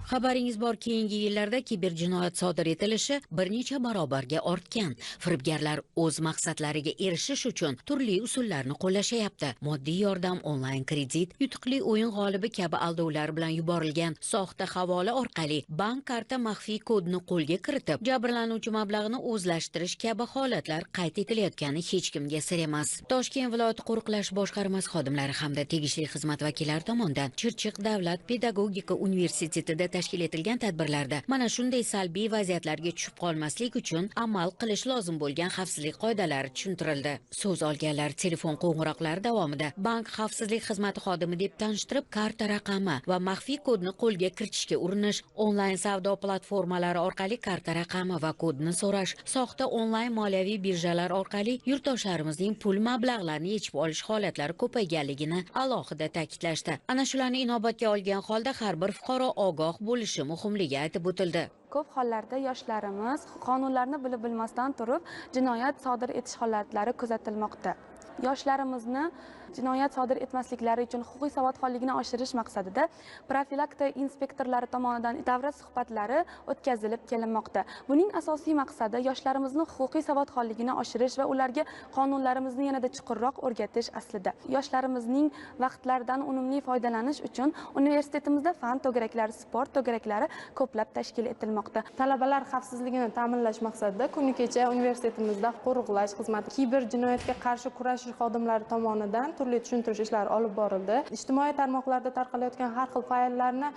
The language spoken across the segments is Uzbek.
Xabaringiz bor, keyingi yillarda kiberjinoyat sodir etilishi bir necha barobarga ortgan. Firibgarlar o'z maqsadlariga erishish uchun turli usullarni qo'llashayapti. Moddiy yordam, onlayn kredit, yutuqli o'yin g'olibi kabi aldovlar bilan yuborilgan soxta havola orqali bank karta maxfiy kodini qo'lga kiritib, jabrlanuvchi mablag'ini o'zlashtirish kabi holatlar qayd etilayotgani hech kimga sir emas. Toshkent viloyati qo'riqlash boshqarmasi xodimlari hamda tegishli xizmat vakillari tomonidan Chirchiq davlat pedagogika universitetida tashkil etilgan tadbirlarda mana shunday salbiy vaziyatlarga tushib qolmaslik uchun amal qilish lozim bo'lgan xavfsizlik qoidalari tushuntirildi. So'z olganlar telefon qo'ng'iroqlari davomida bank xavfsizlik xizmati xodimi deb tanishtirib, karta raqami va maxfiy kodni qo'lga kiritishga urinish, onlayn savdo platformalari orqali karta raqami va kodni so'rash, soxta onlayn moliyaviy birjalar orqali yurtdoshlarimizning pul mablag'larini yechib olish holatlari ko'payganligini alohida ta'kidlashdi. Ana shularni inobatga olgan holda har bir fuqaro ogoh bo'lishi muhimligi aytib o'tildi. Ko'p hollarda yoshlarimiz qonunlarni bilib bilmasdan turib jinoyat sodir etish holatlari kuzatilmoqda. Yoshlarimizni jinoyat sodir etmasliklari uchun huquqiy savodxonligini oshirish maqsadida profilaktika inspektorlari tomonidan davra suhbatlari o'tkazilib kelinmoqda. Buning asosiy maqsadi yoshlarimizni huquqiy savodxonligini oshirish va ularga qonunlarimizni yanada chuqurroq o'rgatish aslida. Yoshlarimizning vaqtlaridan unumli foydalanish uchun universitetimizda fan to'garaklari, sport to'garaklari ko'plab tashkil etilmoqda. Talabalar xavfsizligini ta'minlash maqsadida kuni kecha universitetimizda qo'riqlash xizmati, kiber jinoyatga qarshi kurashish xodimlari tomonidan turli tushuntirish ishlari olib borildi. Ijtimoiy tarmoqlarda tarqalayotgan har xil fayllarni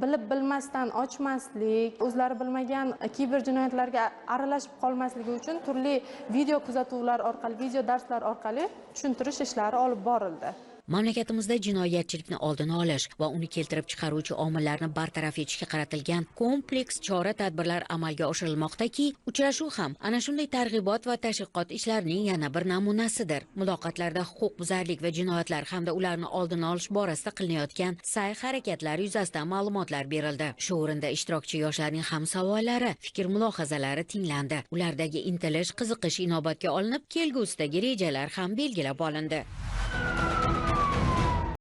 bilib bilmasdan ochmaslik, o'zlari bilmagan kiber jinoyatlarga aralashib qolmasligi uchun turli video kuzatuvlar orqali, video darslar orqali tushuntirish ishlari olib borildi. Mamlakatimizda jinoyatchilikni oldini olish va uni keltirib chiqaruvchi omillarni bartaraf etishga qaratilgan kompleks chora-tadbirlar amalga oshirilmoqdaki, uchrashuv ham ana shunday targ'ibot va tashviqot ishlarining yana bir namunasidir. Muloqotlarda huquqbuzarlik va jinoyatlar hamda ularni oldini olish borasida qilinayotgan sa'y-harakatlar yuzasidan ma'lumotlar berildi. Shu o'rinda ishtirokchi yoshlarning ham savollari, fikr-mulohazalari tinglandi. Ulardagi intilish, qiziqish inobatga olinib, kelgusidagi rejalar ham belgilab olindi.